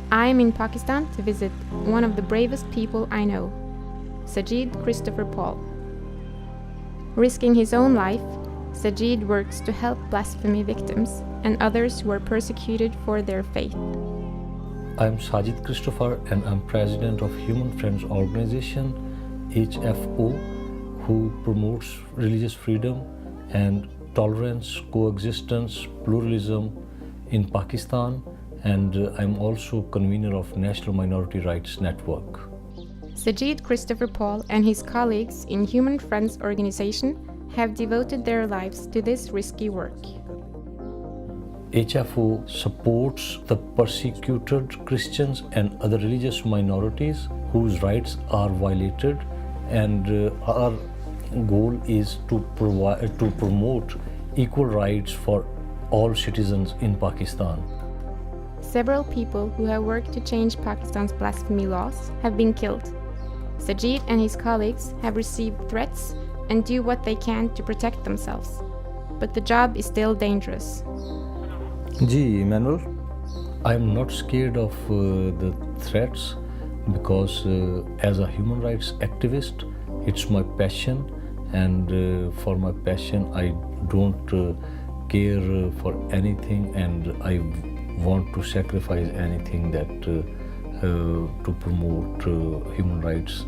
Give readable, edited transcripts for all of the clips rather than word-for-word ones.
I am in Pakistan to visit one of the bravest people I know, Sajid Christopher Paul. Risking his own life, Sajid works to help blasphemy victims and others who are persecuted for their faith. I'm Sajid Christopher and I'm president of Human Friends Organization, HFO, who promotes religious freedom and tolerance, coexistence, pluralism in Pakistan, and I'm also convener of National Minority Rights Network. Sajid Christopher Paul and his colleagues in Human Friends Organization have devoted their lives to this risky work. HFO supports the persecuted Christians and other religious minorities whose rights are violated, and our goal is to promote equal rights for all citizens in Pakistan. Several people who have worked to change Pakistan's blasphemy laws have been killed. Sajid and his colleagues have received threats and do what they can to protect themselves. But the job is still dangerous. Ji, Emmanuel? I'm not scared of the threats because as a human rights activist, it's my passion, and for my passion I don't care for anything, and I want to sacrifice anything that to promote human rights.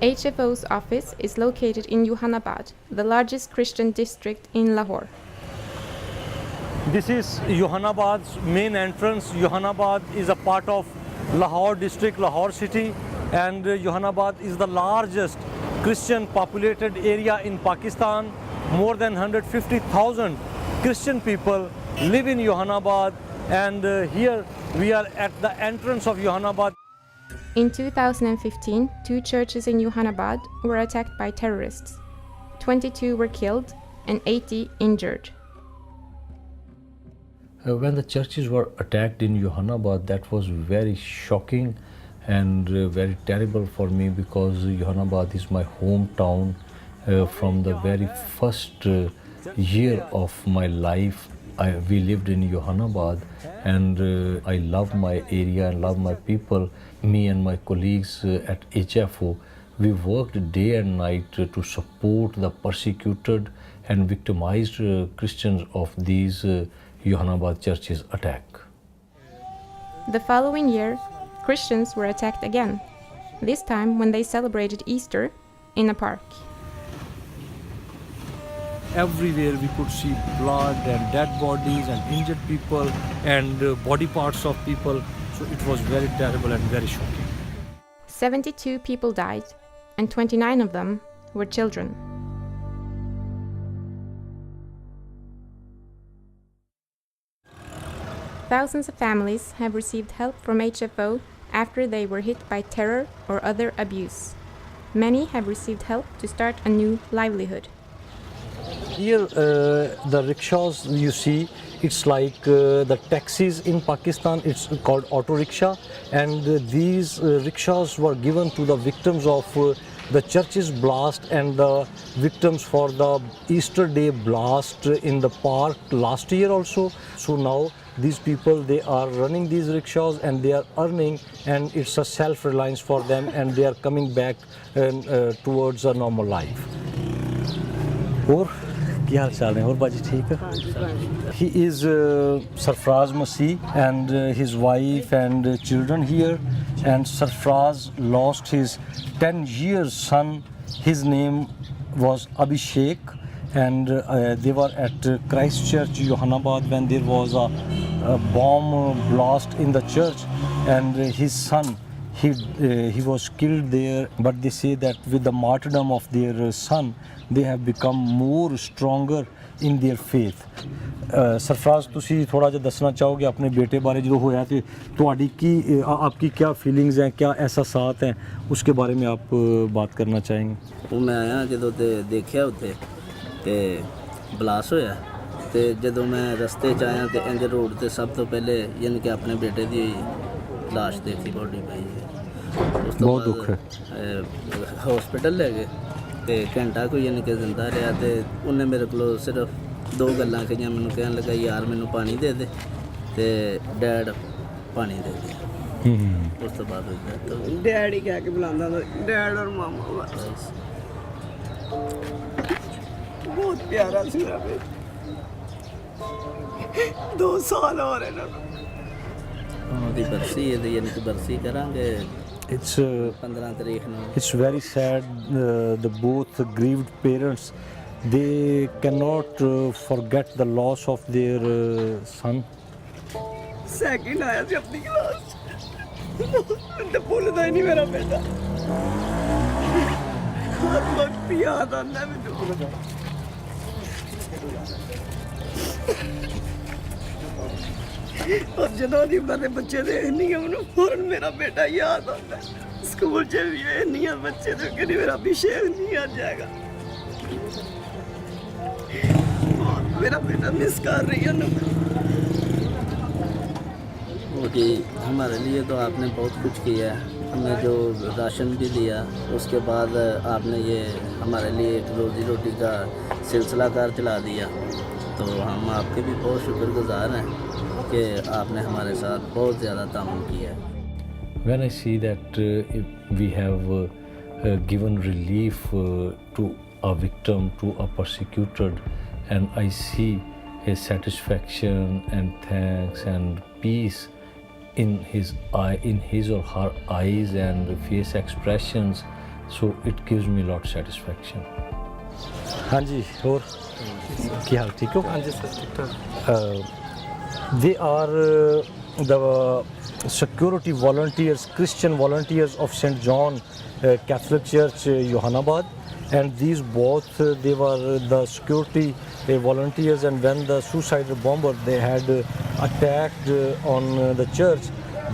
HFO's office is located in Johannabad, the largest Christian district in Lahore. This is Johannabad's main entrance. Johannabad is a part of Lahore district, Lahore city, and Johannabad is the largest Christian populated area in Pakistan. More than 150,000 Christian people live in Johannabad, and here we are at the entrance of Johannabad. In 2015, 2 churches in Johannabad were attacked by terrorists. 22 were killed and 80 injured. When the churches were attacked in Johannabad, that was very shocking and very terrible for me, because Johannabad is my hometown. From the very first year of my life, we lived in Johannabad, and I love my area and love my people. Me and my colleagues at HFO, we worked day and night to support the persecuted and victimized Christians of these Johannabad churches attack. The following year, Christians were attacked again, this time when they celebrated Easter in a park. Everywhere we could see blood and dead bodies and injured people and body parts of people. So it was very terrible and very shocking. 72 people died, and 29 of them were children. Thousands of families have received help from HFO after they were hit by terror or other abuse. Many have received help to start a new livelihood. Here, the rickshaws you see, it's like the taxis in Pakistan. It's called auto rickshaw, and these rickshaws were given to the victims of the church's blast and the victims for the Easter Day blast in the park last year also. So now these people, they are running these rickshaws and they are earning, and it's a self-reliance for them, and they are coming back towards a normal life. He is Sarfraz Masih and his wife and children here, and Sarfraz lost his 10-year son. His name was Abhishek, and they were at Christ Church, Johannabad, when there was a bomb blast in the church, and his son, he was killed there. But they say that with the martyrdom of their son, they have become more stronger in their faith. Sarfaraz ਤੁਸੀਂ ਥੋੜਾ ਜਿਹਾ ਦੱਸਣਾ ਚਾਹੋਗੇ ਆਪਣੇ ਬੇਟੇ ਬਾਰੇ ਜਦੋਂ ਹੋਇਆ ਤੇ ਤੁਹਾਡੀ ਕੀ आपकी क्या फीलिंग्स हैं, क्या एहसासात हैं, उसके बारे में आप बात करना चाहेंगे? ਉਹ ਮੈਂ ਆਇਆ ਜਦੋਂ ਤੇ ਦੇਖਿਆ ਉੱਥੇ ਤੇ ਬਲਾਸ ਹੋਇਆ ਤੇ ਜਦੋਂ ਮੈਂ ਰਸਤੇ 'ਚ ਆਇਆ ਤੇ ਇਹਦੇ ਰੋਡ ਤੇ ਸਭ ਤੋਂ ਪਹਿਲੇ ਯਾਨੀ ਕਿ ਆਪਣੇ ਬੇਟੇ ਦੀ ਲਾਸ਼ ਦੇਖੀ, ਬੋਡੀ ਪਈ ਹੈ। ਉਸ ਤੋਂ ਬਹੁਤ ਦੁੱਖ ਹੈ। ਹਸਪੀਟਲ ਲੈ ਗਏ ਤੇ ਘੰਟਾ ਕੋਈ ਯਾਨੀ ਕਿ ਜ਼ਿੰਦਾ ਰਿਹਾ ਤੇ ਉਹਨੇ ਮੇਰੇ ਕੋਲੋਂ ਸਿਰਫ ਦੋ ਗੱਲਾਂ ਕਹੀਆਂ। ਮੈਨੂੰ ਕਹਿਣ ਲੱਗਾ ਯਾਰ ਮੈਨੂੰ ਪਾਣੀ ਦੇ ਦੇ ਤੇ ਡੈਡ ਪਾਣੀ ਦੇ ਦੇ। ਉਸ ਤੋਂ ਬਾਅਦ ਡੈਡੀ ਕਹਿ ਕੇ ਬੁਲਾਉਂਦਾ था, ਡੈਡ ਔਰ ਮਾਮਾ ਬਸ। ਬਹੁਤ ਪਿਆਰਾ ਸੀ ਮੇਰਾ ਬੇਟਾ। 2 ਸਾਲ ਹੋ ਰਹੇ ਨੇ। ਉਹਦੀ ਬਰਸੀ ਹੈ ਯਾਨੀ ਕਿ ਬਰਸੀ ਕਰਾਂਗੇ It's 15 ਤਰੀਕ ਨੂੰ। it's very sad. The both grieved parents, they cannot forget the loss of their son. Second ਆਇਆ ਸੀ ਆਪਣੀ ਕਲਾਸ ਤੇ ਭੁੱਲਦਾ ਹੀ ਨਹੀਂ ਮੇਰਾ ਬੇਟਾ। ਹਰ ਵਕਤ ਯਾਦ ਆਉਂਦਾ ਮੈਨੂੰ। ਔਰ ਜਦੋਂ ਦੀ ਉਹਨਾਂ ਦੇ ਬੱਚੇ ਦੇਖਣੀ ਆ ਮੈਨੂੰ ਫੌਰਨ ਮੇਰਾ ਬੇਟਾ ਯਾਦ ਆਉਂਦਾ। ਸਕੂਲ 'ਚ ਵੀ ਇੰਨੀਆਂ ਬੱਚੇ ਦੇ ਕਿ ਮੇਰਾ ਵਿਸ਼ੇ ਨਹੀਂ ਆ ਜਾਏਗਾ। मेरा बेटा मिस कर रही है ना। जी हमारे लिए तो आपने बहुत कुछ किया है, हमें जो राशन भी दिया, उसके बाद आपने ये हमारे लिए एक रोज़ी रोटी का सिलसिला कार चला दिया, तो हम आपके भी बहुत शुक्रगुजार हैं कि आपने हमारे साथ बहुत ज़्यादा ताउन किया है। When I see that if we have given relief to a victim, to a persecuted, and I see his satisfaction and thanks and peace in his or her eyes and face expressions, so it gives me a lot of satisfaction. हाँ जी, और क्या हाल, ठीक हो? हाँ जी sir, ठीक ठाक। They are the security volunteers, Christian volunteers of St. John Catholic Church, Johannabad. And these both, they were the security volunteers, and when the suicidal bomber, they had attacked on the church,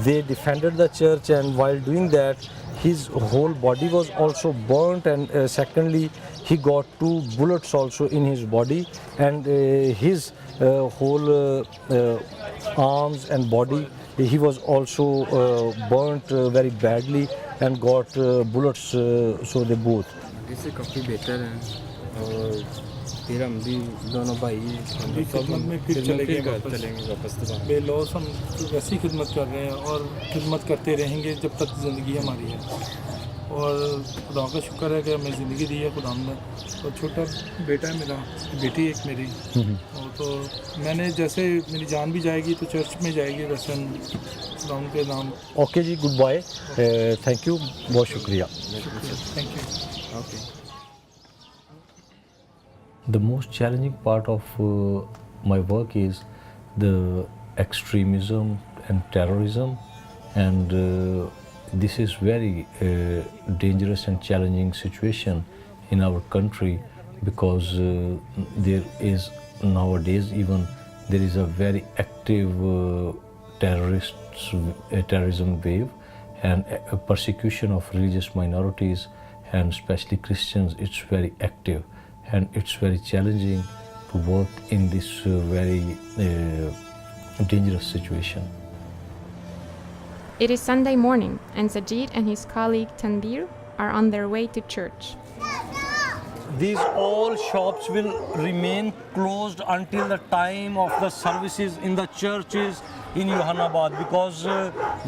they defended the church, and while doing that, his whole body was also burnt, and secondly, he got 2 bullets also in his body, and his whole arms and body, he was also burnt very badly and got bullets, so they both. इससे काफ़ी बेहतर हैं और फिर हम भी दोनों भाई हम भी खिदमत में फिर चलेंगे वापस दोबारा। बेलौस हम वैसी खिदमत कर रहे हैं और खिदमत करते रहेंगे जब तक ज़िंदगी हमारी है, और खुदा का शुक्र है कि हमें ज़िंदगी दी है खुदा ने। और छोटा बेटा है मेरा, बेटी एक मेरी, और तो मैंने जैसे मेरी जान भी जाएगी तो चर्च में जाएगी, वैसे हम खुदा के नाम। ओके जी, गुड बाय, थैंक यू, बहुत शुक्रिया। Thank you. Okay. The most challenging part of my work is the extremism and terrorism, and this is very dangerous and challenging situation in our country, because there is nowadays even there is a very active terrorism wave, and a persecution of religious minorities and especially Christians. It's very active, and it's very challenging to work in this very dangerous situation. It is Sunday morning, and Sajid and his colleague Tanbir are on their way to church. These all shops will remain closed until the time of the services in the churches in Johannabad, because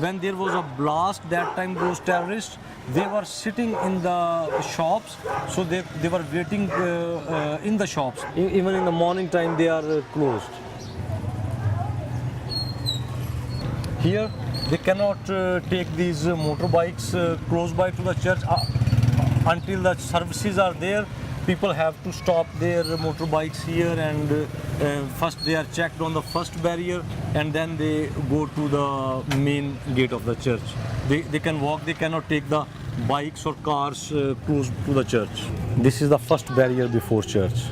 when there was a blast that time, those terrorists, they were sitting in the shops, so they were waiting in the shops. Even in the morning time they are closed. Here they cannot take these motorbikes close by to the church until the services are there. People have to stop their motorbikes here, and first they are checked on the first barrier, and then they go to the main gate of the church. They can walk, they cannot take the bikes or cars close to the church. This is the first barrier before church.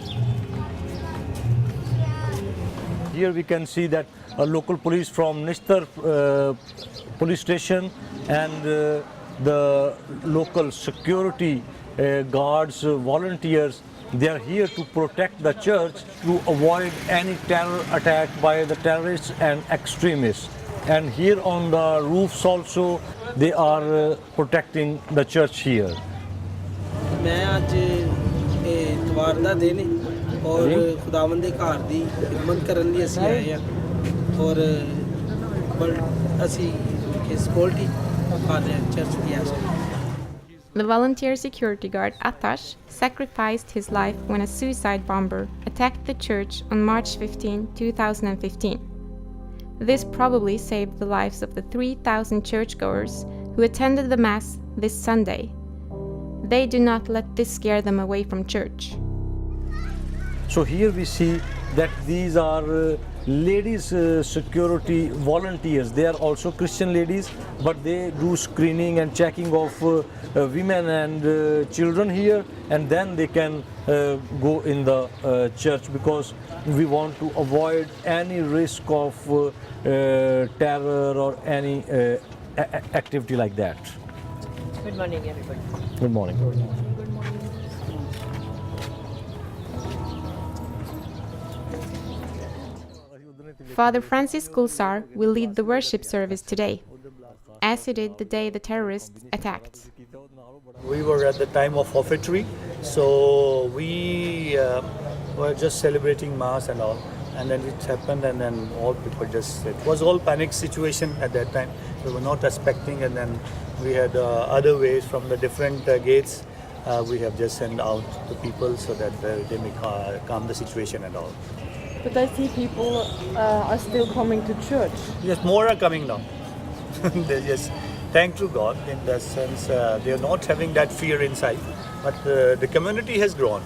here we can see that a local police from Nishtar police station and the local security guards, volunteers, they are here to protect the church to avoid any terror attack by the terrorists and extremists. And here on the roofs also they are protecting the church here. मैं आज इतवार ਦਾ ਦਿਨ ਔਰ ਖੁਦਾਵੰਦ ਦੇ ਘਰ ਦੀ ਖਿਦਮਤ ਕਰਨ ਲਈ ਅਸੀਂ ਆਏ ਹਾਂ ਔਰ ਅਸੀਂ ਸਕਿਉਰਿਟੀ ਕਰ ਰਹੇ ਹਾਂ ਚਰਚ ਦੀ ਆਸਤੇ The volunteer security guard Atash sacrificed his life when a suicide bomber attacked the church on March 15, 2015. This probably saved the lives of the 3,000 churchgoers who attended the Mass this Sunday. They do not let this scare them away from church. So here we see that these are ladies security volunteers. They are also Christian ladies, but they do screening and checking of women and children here, and then they can go in the church, because we want to avoid any risk of terror or any activity like that. Good morning, everybody. Good morning. Father Francis Gulsar will lead the worship service today, as he did the day the terrorists attacked. We were at the time of offertory, so we were just celebrating Mass and all, and then it happened, and then all people just, it was all panic situation at that time. We were not expecting, and then we had other ways from the different gates. We have just sent out the people so that they may calm the situation and all. But I see people are still coming to church. Yes, more are coming now. They just thank to God in that sense. They are not having that fear inside, but the community has grown.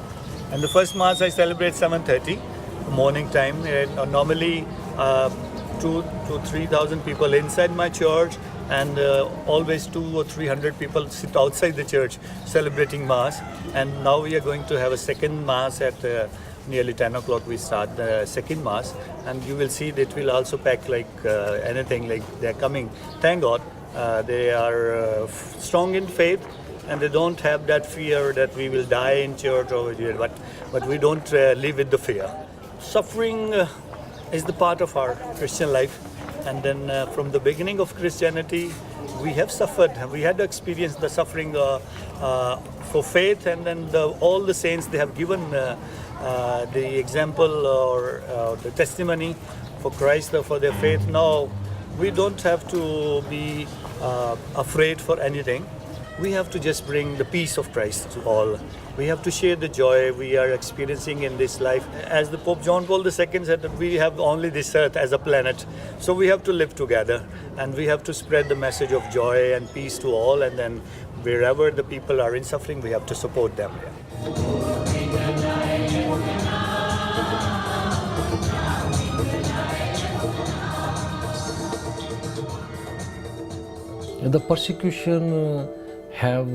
And the first Mass I celebrate 7:30 morning time. Normally 2,000 to 3,000 people inside my church, and always 200 or 300 people sit outside the church celebrating Mass. And now we are going to have a second Mass at nearly 10 o'clock. We start the second Mass, and you will see that it will also pack like anything, like they're coming. Thank God they are strong in faith, and they don't have that fear that we will die in church over here, but we don't live with the fear. Suffering is the part of our Christian life, and then from the beginning of Christianity we have suffered. We had experienced the suffering for faith, and then all the saints, they have given the example or the testimony for Christ, for their faith. Now we don't have to be afraid for anything. We have to just bring the peace of Christ to all. We have to share the joy we are experiencing in this life. As the Pope John Paul II said, that we have only this earth as a planet, so we have to live together, and we have to spread the message of joy and peace to all, and then wherever the people are in suffering, we have to support them. The persecution have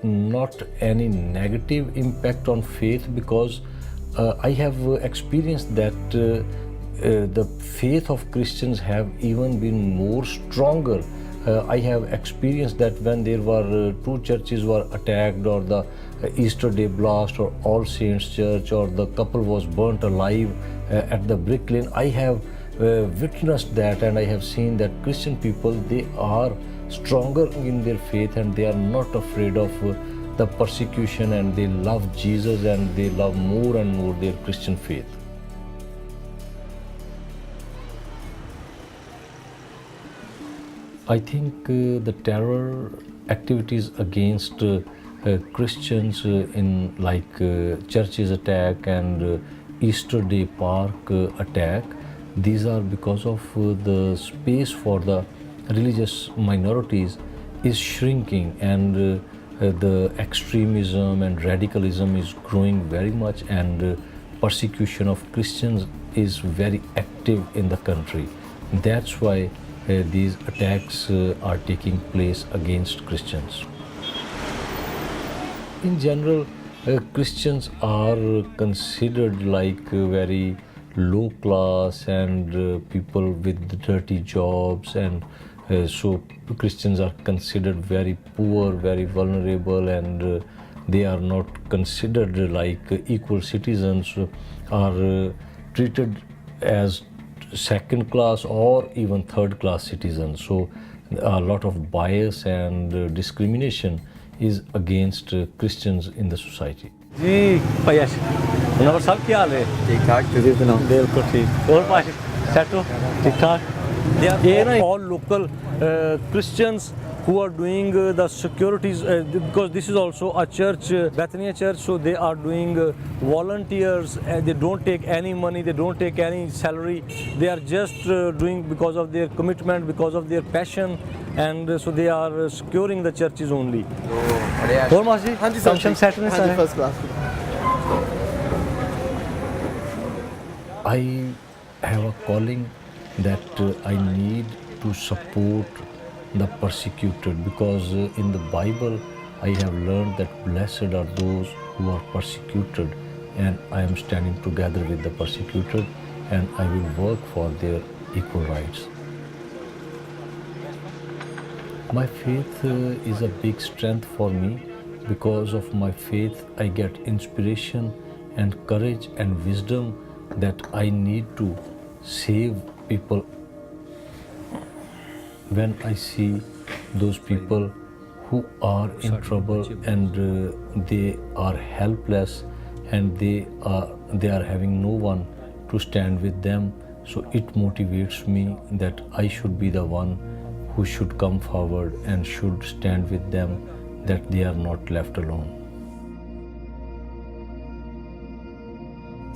not any negative impact on faith, because I have experienced that the faith of Christians have even been more stronger. I have experienced that when there were two churches were attacked, or the Easter Day blast, or All Saints Church, or the couple was burnt alive at the Brick Lane, I have witnessed that, and I have seen that Christian people, they are stronger in their faith, and they are not afraid of the persecution, and they love Jesus, and they love more and more their Christian faith. I think the terror activities against Christians in like churches attack and Easter Day Park attack, these are because of the space for the religious minorities is shrinking, and the extremism and radicalism is growing very much, and persecution of Christians is very active in the country. That's why these attacks are taking place against Christians. In general, Christians are considered like very low class and people with dirty jobs, and so Christians are considered very poor, very vulnerable, and they are not considered like equal citizens, are treated as second class or even third class citizens. So a lot of bias and discrimination is against Christians in the society. जी भैया number साहब क्या हाल है ठीक ठाक तुझे सुनाओ बिल्कुल ठीक और पास सेट हो ठीक ठाक ये ना all local Christians who are doing the securities because this is also a church, Bethania church, so they are doing volunteers and they don't take any money, they don't take any salary, they are just doing because of their commitment, because of their passion, and so they are securing the churches only. और मासी function set में सारे first class I have a calling that I need to support the persecuted, because in the Bible I have learned that blessed are those who are persecuted, and I am standing together with the persecuted, and I will work for their equal rights. My faith is a big strength for me. Because of my faith I get inspiration and courage and wisdom that I need to save people. When I see those people who are in trouble and they are helpless and they are having no one to stand with them, so it motivates me that I should be the one who should come forward and should stand with them, that they are not left alone.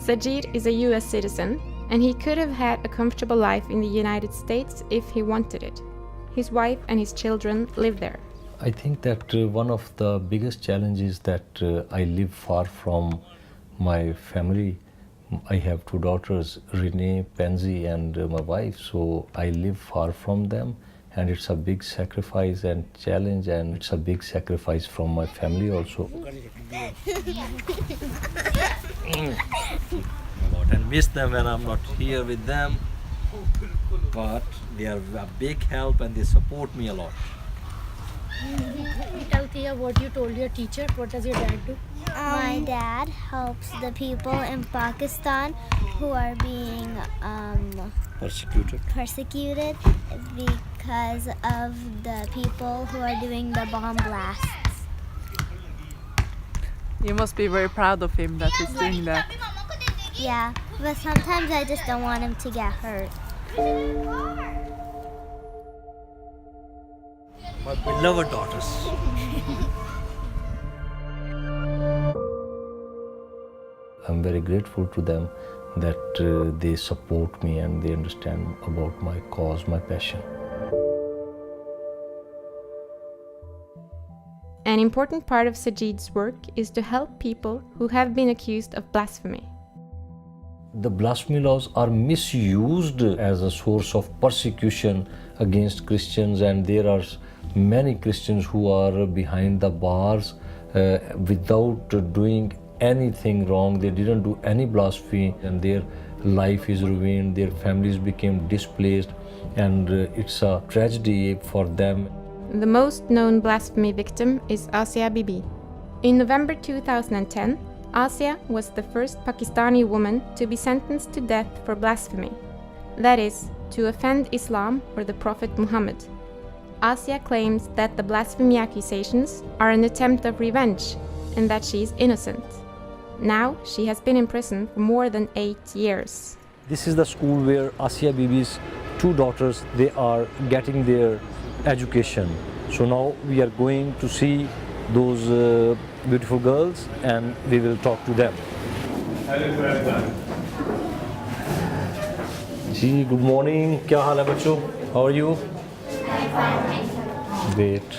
Sajid is a US citizen, and he could have had a comfortable life in the United States if he wanted it. His wife and his children live there. I think that one of the biggest challenges that I live far from my family. I have two daughters, Renee, Pansy, and my wife, so I live far from them, and it's a big sacrifice and challenge, and it's a big sacrifice from my family also. And miss them when I'm not here with them, but they are a big help and they support me a lot. Tell Tia what you told your teacher. What does your dad do? My dad helps the people in Pakistan who are being persecuted because of the people who are doing the bomb blasts. You must be very proud of him that he's doing that. Yeah, but sometimes I just don't want him to get hurt. My beloved daughters. I'm very grateful to them that they support me and they understand about my cause, my passion. An important part of Sajid's work is to help people who have been accused of blasphemy. The blasphemy laws are misused as a source of persecution against Christians, and there are many Christians who are behind the bars without doing anything wrong. They didn't do any blasphemy, and their life is ruined, their families became displaced, and it's a tragedy for them. The most known blasphemy victim is Asia Bibi. In November 2010, Asia was the first Pakistani woman to be sentenced to death for blasphemy. That is, to offend Islam or the Prophet Muhammad. Asia claims that the blasphemy accusations are an attempt of revenge and that she is innocent. Now she has been in prison for more than 8 years. This is the school where Asia Bibi's two daughters, they are getting their education. So now we are going to see those beautiful girls and we will talk to them. जी good morning, क्या हाल है बच्चों? How are you? Great.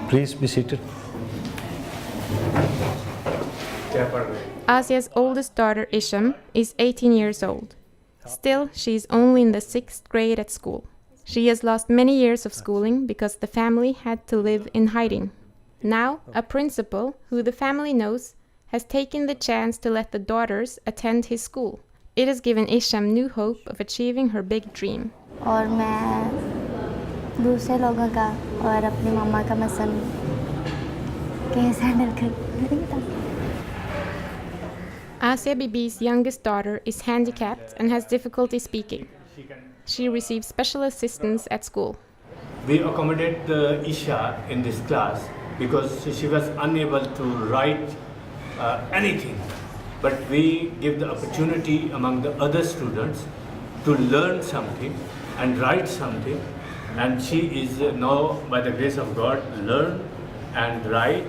Please be seated. Asia's oldest daughter Isham is 18 years old. Still, she is only in the 6th grade at school. She has lost many years of schooling because the family had to live in hiding. Now, a principal, who the family knows, has taken the chance to let the daughters attend his school. It has given Isham new hope of achieving her big dream. और मैं दूसरे लोगों का और अपनी मम्मा का मसलन कैसे हैंडल कर Asia Bibi's youngest daughter is handicapped and has difficulty speaking. She receives special assistance at school. We accommodate Isha in this class because she was unable to write anything. But we give the opportunity among the other students to learn something and write something. And she is now, by the grace of God, learn and write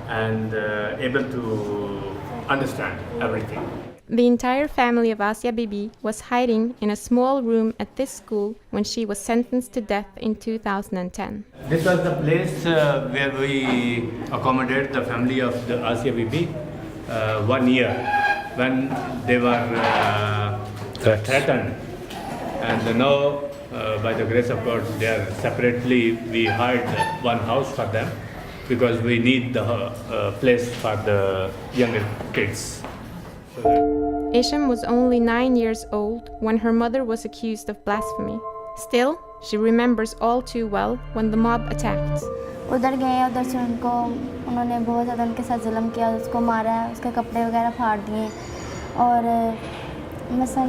and able to understand everything. The entire family of Asia Bibi was hiding in a small room at this school when she was sentenced to death in 2010. This was the place where we accommodated the family of the Asia Bibi 1 year when they were threatened. And now, by the grace of God, they are separately. We hired one house for them because we need the place for the younger kids. Isham was only 9 years old when her mother was accused of blasphemy. Still, she remembers all too well when the mob attacked. उधर गए, उधर से उन्होंने बहुत ज़्यादा उनके साथ जुल्म किया, उसको मारा, उसके कपड़े वगैरह फाड़ दिए और मसलन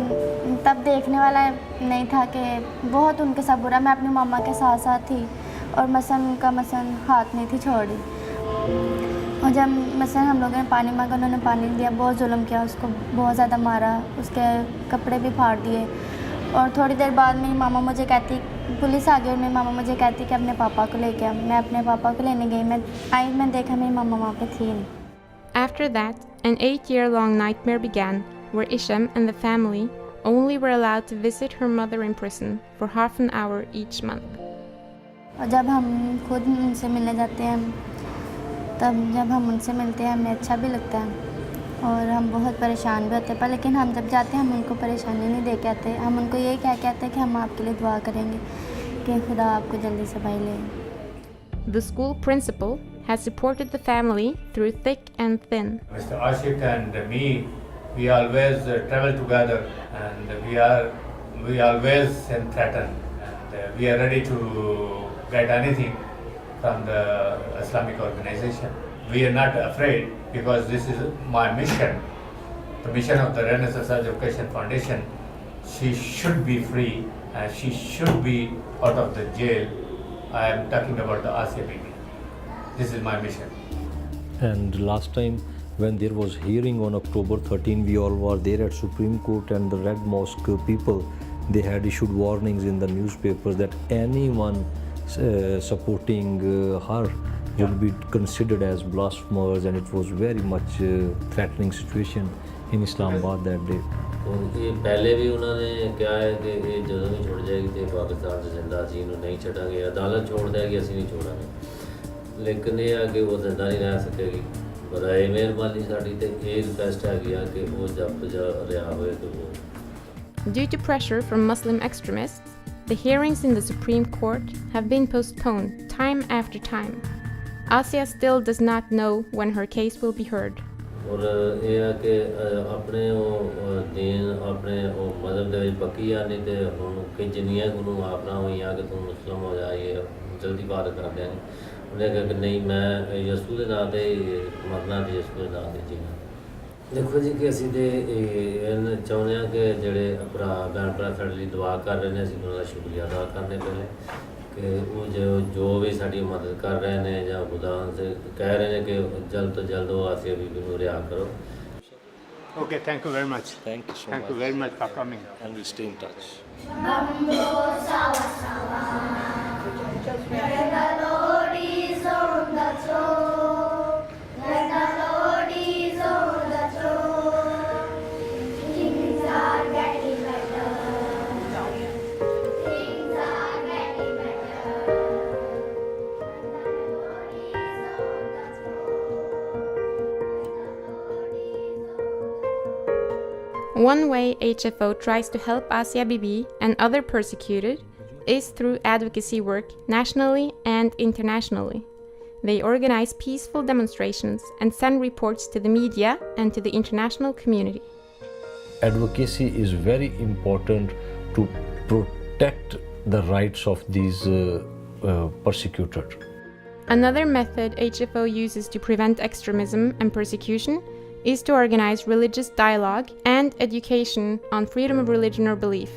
तब देखने वाला नहीं था कि बहुत उनके साथ बुरा। मैं अपनी मम्मा के साथ साथ थी और मसलन उनका हाथ नहीं थी छोड़ी। और जब मसलन हम लोगों ने पानी मांगा, उन्होंने पानी दिया, बहुत जुल्म किया, उसको बहुत ज़्यादा मारा, उसके कपड़े भी फाड़ दिए। और थोड़ी देर बाद मेरी मामा मुझे कहती, पुलिस आ गई और मेरी मामा मुझे कहती कि अपने पापा को लेके आ। मैं अपने पापा को लेने गई, मैं देखा मेरी मामा वहाँ पे थी नहीं। After that, an 8-year-long nightmare began, where Isham and the family only were allowed to visit her mother in prison for half an hour each month. और जब हम खुद उनसे मिलने जाते हैं, तब जब हम उनसे मिलते हैं हमें अच्छा भी लगता है और हम बहुत परेशान भी होते हैं, पर लेकिन हम जब जाते हैं हम उनको परेशानी नहीं दे के आते। हम उनको यही कहते हैं कि हम आपके लिए दुआ करेंगे कि खुदा आपको जल्दी से भाई ले। The school principal has supported the family through thick and thin. Mr. Ashik and me, we always travel together, and we always threaten, and we are ready to get anything from the Islamic organization. We are not afraid because this is my mission, the mission of the Renaissance Education Foundation. She should be free and she should be out of the jail. I am talking about the Asia Bibi. This is my mission. And last time when there was hearing on October 13, we all were there at Supreme Court, and the Red Mosque people, they had issued warnings in the newspapers that anyone supporting her would be considered as blasphemers, and it was very much threatening situation in Islamabad that day. ये पहले भी उन्होंने कहा है कि ये जो भी छोड़ जाएगी तो पाकिस्तान से जिंदा असी नहीं छड़ांगे, अदालत छोड़ देगी असी नहीं छोड़ांगे, लेकिन ये है कि वो जिंदा नहीं रह सकेगी। बराए मेहरबानी साड़ी ते ये रिक्वेस्ट है कि वो जब रिहा होए तो वो। Due to pressure from Muslim extremists, the hearings in the Supreme Court have been postponed time after time. Asia still does not know when her case will be heard. और ये है कि अपने दीन अपने मजहब दे पक्की आ नहीं तो हुण कि जिन्नियां को अपना हुई आ कि तुम मुस्लिम हो जा, ये जल्दी बात कर देंगे। उन्हें कहा कि नहीं मैं यसू के नाम से मरना तो यसू के नाम से जीना। देखो जी कि असीं ते चाहुंदे हां कि जिहड़े भरा भैन भरा साडे लई दुआ कर रहे हैं, असीं उन्हां दा शुक्रिया अदा करने पहले कि वो जो भी साडी मदद कर रहे हैं या खुदा से कह रहे हैं कि जल्द तो जल्द वो आसिया बीबी को रिहा करो। Okay, thank you very much. Thank you so much. Thank you very much for coming. And we'll stay in touch. When the Lord is on the throne, when the Lord is on the throne, things are getting better. Things are getting better. One way HFO tries to help Asia Bibi and other persecuted is through advocacy work nationally and internationally. They organize peaceful demonstrations and send reports to the media and to the international community. advocacy is very important to protect the rights of these persecuted. Another method HFO uses to prevent extremism and persecution is to organize religious dialogue and education on freedom of religion or belief.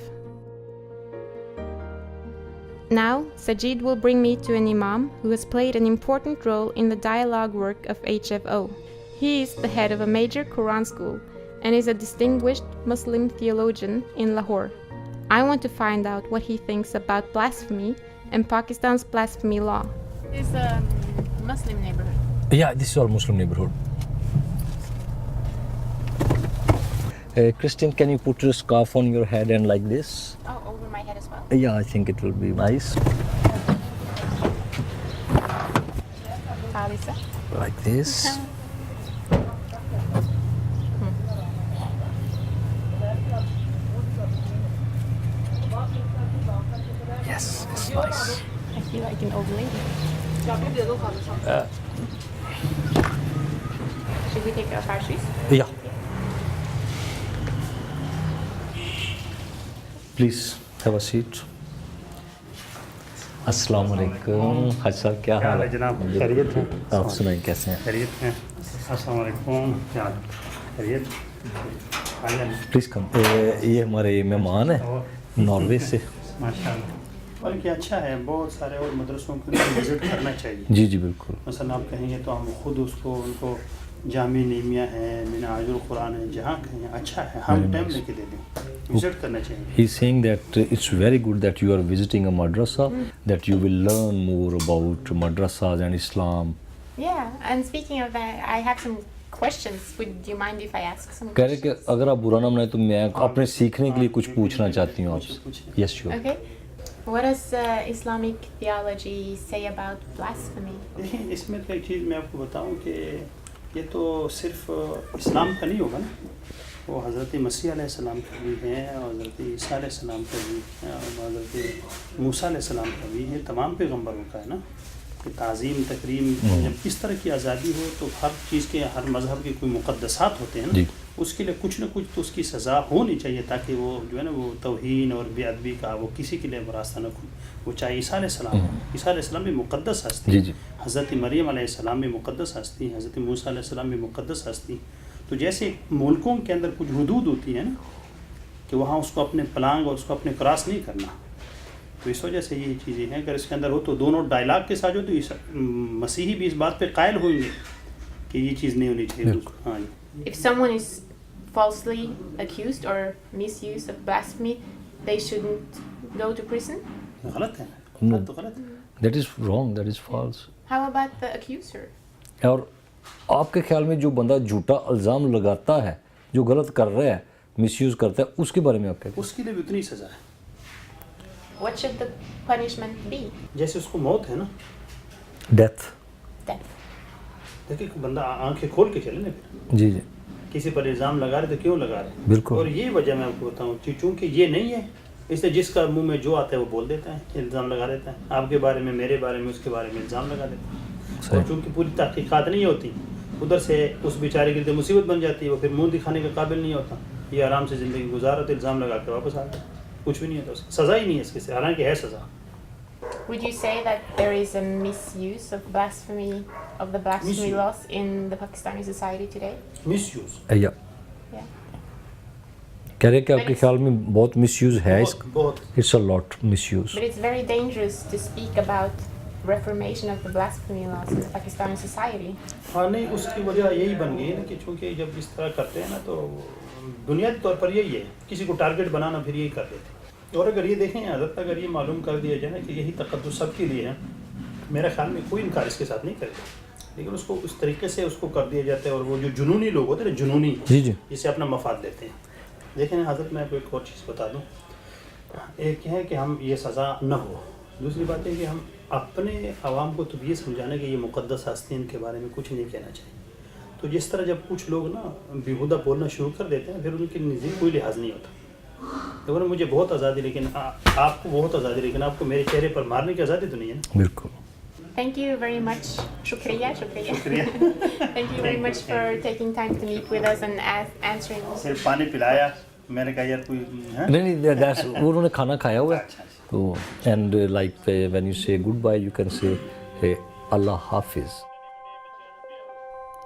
Now, Sajid will bring me to an imam who has played an important role in the dialogue work of HFO. He is the head of a major Quran school and is a distinguished Muslim theologian in Lahore. I want to find out what he thinks about blasphemy and Pakistan's blasphemy law. This is a Muslim neighborhood. Yeah, this is all Muslim neighborhood. Christian, can you put a scarf on your head and like this? Oh, over my head as well? Yeah, I think it will be nice. Alisa. Like this. Yes, it's nice. I feel like an old lady. Should we take off our shoes? Yeah. Please have a seat. अस्सलाम वालेकुम। हाजी साहब क्या हाल है जनाब? खैरियत है? आप सुनाएं कैसे हैं? खैरियत है। अस्सलाम वालेकुम। क्या हाल? खैरियत? Please come. ये हमारे मेहमान हैं नॉर्वे से। माशाल्लाह। और क्या अच्छा है, बहुत सारे और मदरसों को विजिट करना चाहिए। जी जी बिल्कुल। मसलन आप कहेंगे तो हम खुद उसको उनको जामी नीमिया है, मिनाजुल कुरान है, जहाँ कहें अच्छा है, हम टाइम लेके दे दें, विजिट करना चाहिए। He is saying that it's very good that you are visiting a madrasa, that you will learn more about madrasas and Islam. Yeah, and speaking of that, I have some questions. Would you mind if I ask some कह रहे कि अगर आप बुरा ना मनाए तो मैं अपने सीखने के लिए कुछ पूछना चाहती हूँ आपसे। Yes, sure. Okay. What does Islamic theology say about blasphemy? देखिए, इसमें तो एक चीज़ मैं आपको बताऊँ कि ये तो सिर्फ इस्लाम का नहीं होगा ना, वो हज़रत मसीह अलैहिस्सलाम का भी है और हज़रत ईसा अलैहिस्सलाम का भी है और हज़रत मूसा अलैहिस्सलाम का भी है, तमाम पैगम्बरों का है ना कि ताज़ीम तकरीम जब इस तरह की आज़ादी हो तो हर चीज़ के हर मज़हब के कोई मुक़द्दसात होते हैं ना, उसके लिए कुछ ना कुछ तो उसकी सज़ा होनी चाहिए ताकि वो जो है ना वो तौहीन और बेअदबी का वो किसी के लिए वो रास्ता न खुले। वो चाहे ईसा अलैहिस्सलाम भी मुक़द्दस हस्ती, हज़रत मरियम अलैहिस्सलाम भी मुक़द्दस हस्ती, हज़रत मूसा अलैहिस्सलाम भी मुक़द्दस हस्ती। तो जैसे मुल्कों के अंदर कुछ हुदूद होती है ना कि वहाँ उसको अपने पलांग और उसको अपने क्रॉस नहीं करना, तो इस वजह से ये चीज़ें हैं। अगर इसके अंदर हो तो दोनों डायलॉग के साथ हो तो मसीही भी इस बात पे कायल होंगे कि ये चीज़ नहीं होनी चाहिए। हाँ, If someone is falsely accused or misused of blasphemy, they shouldn't go to prison? गलत है। No, तो गलत है। that is wrong, that is false. How about the accuser? और आपके ख्याल में जो बंदा झूठा इल्ज़ाम लगाता है, जो गलत कर रहा है, मिसयूज़ करता है, उसके बारे में आप क्या कहते हैं? उसके लिए भी उतनी सज़ा है। What should the punishment be? जैसे उसको मौत है ना, Death. Death. देखिए बंदा आंखें खोल के चले ना, जी जी। किसी पर इल्ज़ाम लगा रहे तो क्यों लगा रहे? बिल्कुल। और ये वजह मैं आपको बताऊँ कि चूँकि ये नहीं है, इसलिए जिसका मुंह में जो आता है वो बोल देता है, इल्ज़ाम लगा देता है, आपके बारे में, मेरे बारे में, उसके बारे में इल्ज़ाम लगा देता है। और चूँकि पूरी तहकीकात नहीं होती, उधर से उस बेचारे के लिए मुसीबत बन जाती है, वो फिर मुँह दिखाने का काबिल नहीं होता, ये आराम से ज़िंदगी गुजारा तो इल्ज़ाम लगा के वापस आ गया, कुछ भी नहीं होता उसका, सज़ा ही नहीं है इसके से, हालांकि है सज़ा। Would you say that there is a misuse of blasphemy, of the blasphemy laws in the Pakistani society today? Misuse? Yeah. Yeah. कह रहे कि आपके ख्याल में बहुत मिसयूज़ है इसका? बहुत। It's a lot misuse. But it's very dangerous to speak about reformation of the blasphemy laws in the Pakistani society. हाँ नहीं, उसकी वजह यही बन गई है ना कि चूँकि जब इस तरह करते हैं ना तो बुनियादी तौर पर यही है, किसी को टारगेट बनाना फिर यही कर देते। और अगर ये देखें हज़रत, अगर ये मालूम कर दिया जाए ना कि यही तक़द्दुस सबके लिए है, मेरे ख्याल में कोई इनकार इसके साथ नहीं करेगा, लेकिन उसको उस तरीके से उसको कर दिया जाता है। और वो जो जुनूनी लोग होते हैं ना, जुनूनी, जिसे अपना मफाद लेते हैं। देखें हज़रत, मैं आपको एक और चीज़ बता दूँ, एक है कि हम ये सज़ा न हो, दूसरी बात है कि हम अपने आवाम को तो ये समझाना कि ये मुक़द्दस हस्ती, इनके बारे में कुछ नहीं कहना चाहिए। तो जिस तरह जब कुछ लोग ना बेहुदा बोलना शुरू कर देते हैं, फिर उनके नज़दीक कोई लिहाज नहीं होता। तो मुझे बहुत आज़ादी, लेकिन आपको बहुत आज़ादी, लेकिन आपको मेरे चेहरे पर मारने की आज़ादी तो नहीं है ना। बिल्कुल। Thank you very much. Shukriya. Thank you very much for taking time to meet with us and answering. सिर्फ पानी पिलाया, मैंने कहा यार कोई है नहीं that's उन्होंने खाना खाया हुआ है तो and like when you say goodbye you can say hey, Allah Hafiz.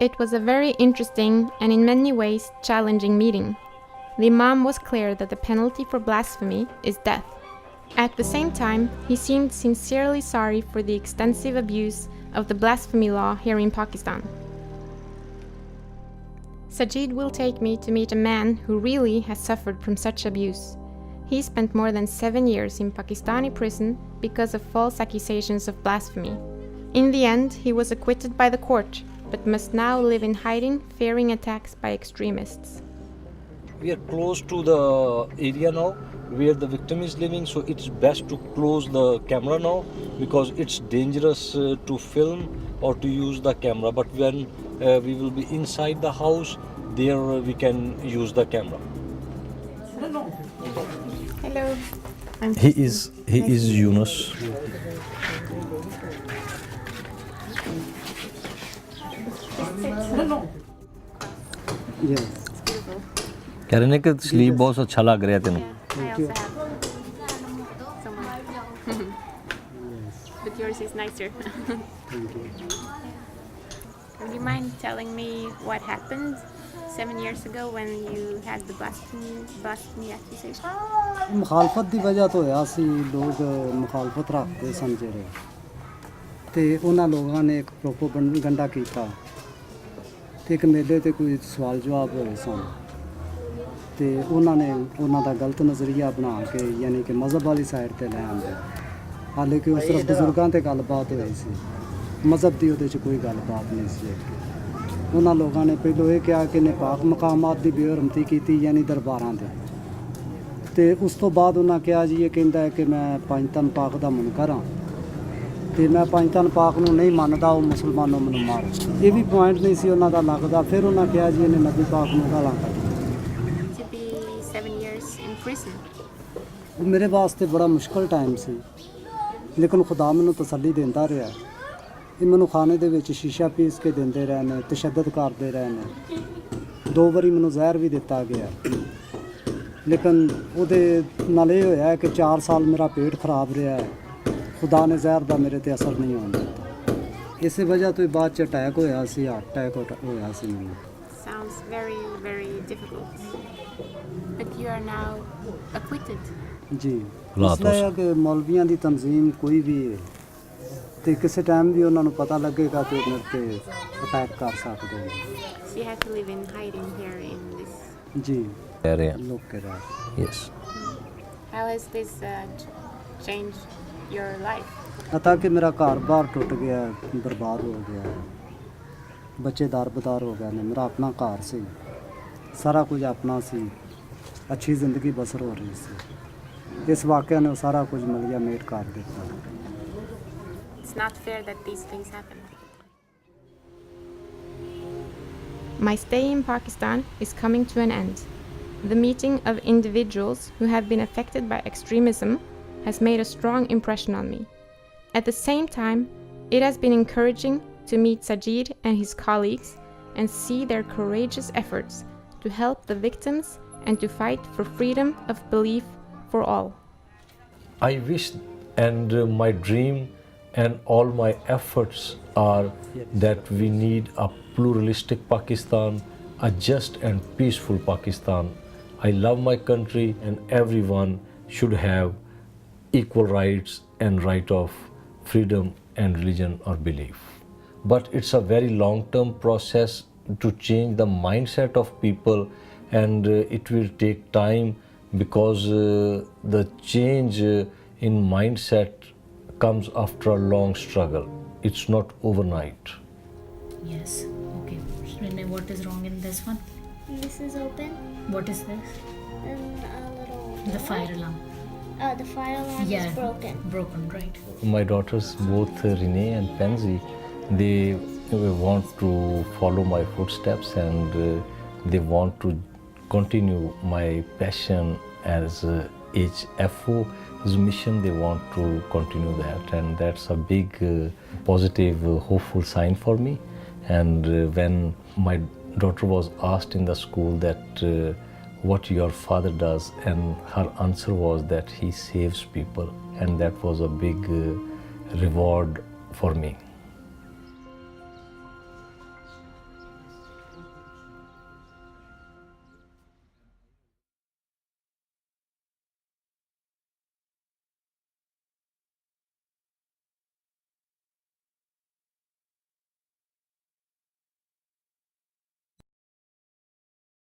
It was a very interesting and in many ways challenging meeting. The Imam was clear that the penalty for blasphemy is death. At the same time, he seemed sincerely sorry for the extensive abuse of the blasphemy law here in Pakistan. Sajid will take me to meet a man who really has suffered from such abuse. He spent more than 7 years in Pakistani prison because of false accusations of blasphemy. In the end, he was acquitted by the court, but must now live in hiding, fearing attacks by extremists. We are close to the area now where the victim is living, so it's best to close the camera now because it's dangerous to film or to use the camera. But when we will be inside the house, there we can use the camera. Hello. He is Yunus. कह रहे हैं कि sleep बहुत अच्छा लग रहा है तेनों But yours is nicer. Would you mind telling me what happened 7 years ago when you had the blasphemy accusation? ਮੁਖਾਲਫਤ ਦੀ ਵਜ੍ਹਾ ਤੋਂ ਹੋਇਆ ਸੀ ਲੋਕ ਮੁਖਾਲਫਤ ਰੱਖਦੇ ਸਨ ਜਿਹੜੇ ਤੇ ਉਹਨਾਂ ਲੋਕਾਂ ਨੇ ਇੱਕ ਪ੍ਰੋਪਗੈਂਡਾ ਕੀਤਾ ਤੇ ਇੱਕ ਮੇਲੇ ਤੇ ਕੋਈ ਸਵਾਲ ਜਵਾਬ ਹੋਏ ਸਨ ਤੇ ਉਹਨਾਂ ਨੇ ਉਹਨਾਂ ਦਾ ਗਲਤ ਨਜ਼ਰੀਆ ਬਣਾ ਕੇ ਯਾਨੀ ਕਿ ਮਜ਼ਹਬ ਵਾਲੀ ਸਾਈਡ ਤੇ ਲੈ ਆਂਦੇ ਹਾਲਾਂਕਿ ਉਸ ਤਰ੍ਹਾਂ ਬਜ਼ੁਰਗਾਂ ਤੇ ਗੱਲਬਾਤ ਹੋਈ ਸੀ ਮਜ਼ਹਬ ਦੀ ਉਹਦੇ 'ਚ ਕੋਈ ਗੱਲਬਾਤ ਨਹੀਂ ਸੀ ਉਹਨਾਂ ਲੋਕਾਂ ਨੇ ਪਹਿਲਾਂ ਇਹ ਕਿਹਾ ਕਿ ਨਿਪਾਕ ਮਕਾਮਾਤ ਦੀ ਬੇਹਰਮਤੀ ਕੀਤੀ ਯਾਨੀ ਦਰਬਾਰਾਂ ਦੇ ਤੇ ਉਸ ਤੋਂ ਬਾਅਦ ਉਹਨਾਂ ਕਿਹਾ ਜੀ ਇਹ ਕਹਿੰਦਾ ਹੈ ਕਿ ਮੈਂ ਪੰਜ ਤਨ ਪਾਕ ਦਾ ਮੁਨਕਰ ਹਾਂ ਤੇ ਮੈਂ ਪੰਜ ਤਨ ਪਾਕ ਨੂੰ ਨਹੀਂ ਮੰਨਦਾ ਉਹ ਮੁਸਲਮਾਨੋਂ ਮੈਨੂੰ ਮਾਰੋ ਇਹ ਵੀ ਪੁਆਇੰਟ ਨਹੀਂ ਸੀ ਉਹਨਾਂ ਦਾ ਲੱਗਦਾ ਫਿਰ ਉਹਨਾਂ ਕਿਹਾ ਜੀ ਇਹਨੇ ਨਬੀ ਪਾਕ ਨੂੰ ਗਾਲਾਂ ਕੱਢੀਆਂ ਉਹ ਮੇਰੇ ਵਾਸਤੇ ਬੜਾ ਮੁਸ਼ਕਲ ਟਾਈਮ ਸੀ ਲੇਕਿਨ ਖੁਦਾ ਮੈਨੂੰ ਤਸੱਲੀ ਦਿੰਦਾ ਰਿਹਾ ਇਹ ਮੈਨੂੰ ਖਾਣੇ ਦੇ ਵਿੱਚ ਸ਼ੀਸ਼ਾ ਪੀਸ ਕੇ ਦਿੰਦੇ ਰਹੇ ਨੇ ਤਸ਼ੱਦਦ ਕਰਦੇ ਰਹੇ ਨੇ 2 ਵਾਰੀ ਮੈਨੂੰ ਜ਼ਹਿਰ ਵੀ ਦਿੱਤਾ ਗਿਆ ਲੇਕਿਨ ਉਹਦੇ ਨਾਲ ਇਹ ਹੋਇਆ ਕਿ 4 ਸਾਲ ਮੇਰਾ ਪੇਟ ਖਰਾਬ ਰਿਹਾ ਹੈ ਖੁਦਾ ਨੇ ਜ਼ਹਿਰ ਦਾ ਮੇਰੇ ਤੇ ਅਸਰ ਨਹੀਂ ਹੋਣ ਦਿੱਤਾ ਇਸੇ ਵਜ੍ਹਾ ਤੋਂ ਬਾਅਦ 'ਚ ਅਟੈਕ ਹੋਇਆ ਸੀ ਹਾਰਟ ਅਟੈਕ ਹੋਇਆ ਸੀ ਮੈਨੂੰ Sounds very, very difficult. But you are now acquitted. ਜੀ ਮਸਲਾ ਇਹ ਹੈ ਕਿ ਮੌਲਵੀਆਂ ਦੀ ਤਨਜ਼ੀਮ ਕੋਈ ਵੀ ਹੈ ਤੇ ਕਿਸੇ ਟਾਈਮ ਵੀ ਉਹਨਾਂ ਨੂੰ ਪਤਾ ਲੱਗੇਗਾ ਕਿ ਉਹਨਾਂ ਤੇ ਅਟੈਕ ਕਰ ਸਕਦੇ ਨੇ So you have to live in hiding here in this. ਜੀ area. ਲੋਕ ਕਰ ਰਹੇ Yes. How has this changed your life? ਅਤਾ ਕਿ ਮੇਰਾ ਘਰ-ਬਾਰ ਟੁੱਟ ਗਿਆ ਬਰਬਾਦ ਹੋ ਗਿਆ ਬੱਚੇ ਦਾਰ-ਬਦਾਰ ਹੋ ਗਏ ਨੇ ਮੇਰਾ ਆਪਣਾ ਘਰ ਸੀ ਸਾਰਾ ਕੁਝ ਆਪਣਾ ਸੀ ਅੱਛੀ ਜ਼ਿੰਦਗੀ ਬਸਰ ਹੋ ਰਹੀ ਸੀ ਇਸ ਵਾਕਿਆ ਨੇ ਸਾਰਾ ਕੁਝ ਮਲਿਆ ਮੇਟ ਕਰ ਦਿੱਤਾ It's not fair that these things happen. My stay in Pakistan is coming to an end. The meeting of individuals who have been affected by extremism has made a strong impression on me. At the same time, it has been encouraging to meet Sajid and his colleagues and see their courageous efforts to help the victims and to fight for freedom of belief for all. I wish and my dream and all my efforts are that we need a pluralistic Pakistan, a just and peaceful Pakistan. I love my country and everyone should have equal rights and right of freedom and religion or belief. But it's a very long-term process to change the mindset of people and it will take time because the change in mindset comes after a long struggle. It's not overnight. Yes. Okay. Renee, what is wrong in this one? This is open. What is this? A little. The fire alarm. The fire alarm is broken. Broken, right. My daughters, both Renee and Pansy, they want to follow my footsteps and they want to continue my passion as HFO's mission. They want to continue that and that's a big positive hopeful sign for me. And when my daughter was asked in the school that what your father does? And her answer was that he saves people, and that was a big reward for me.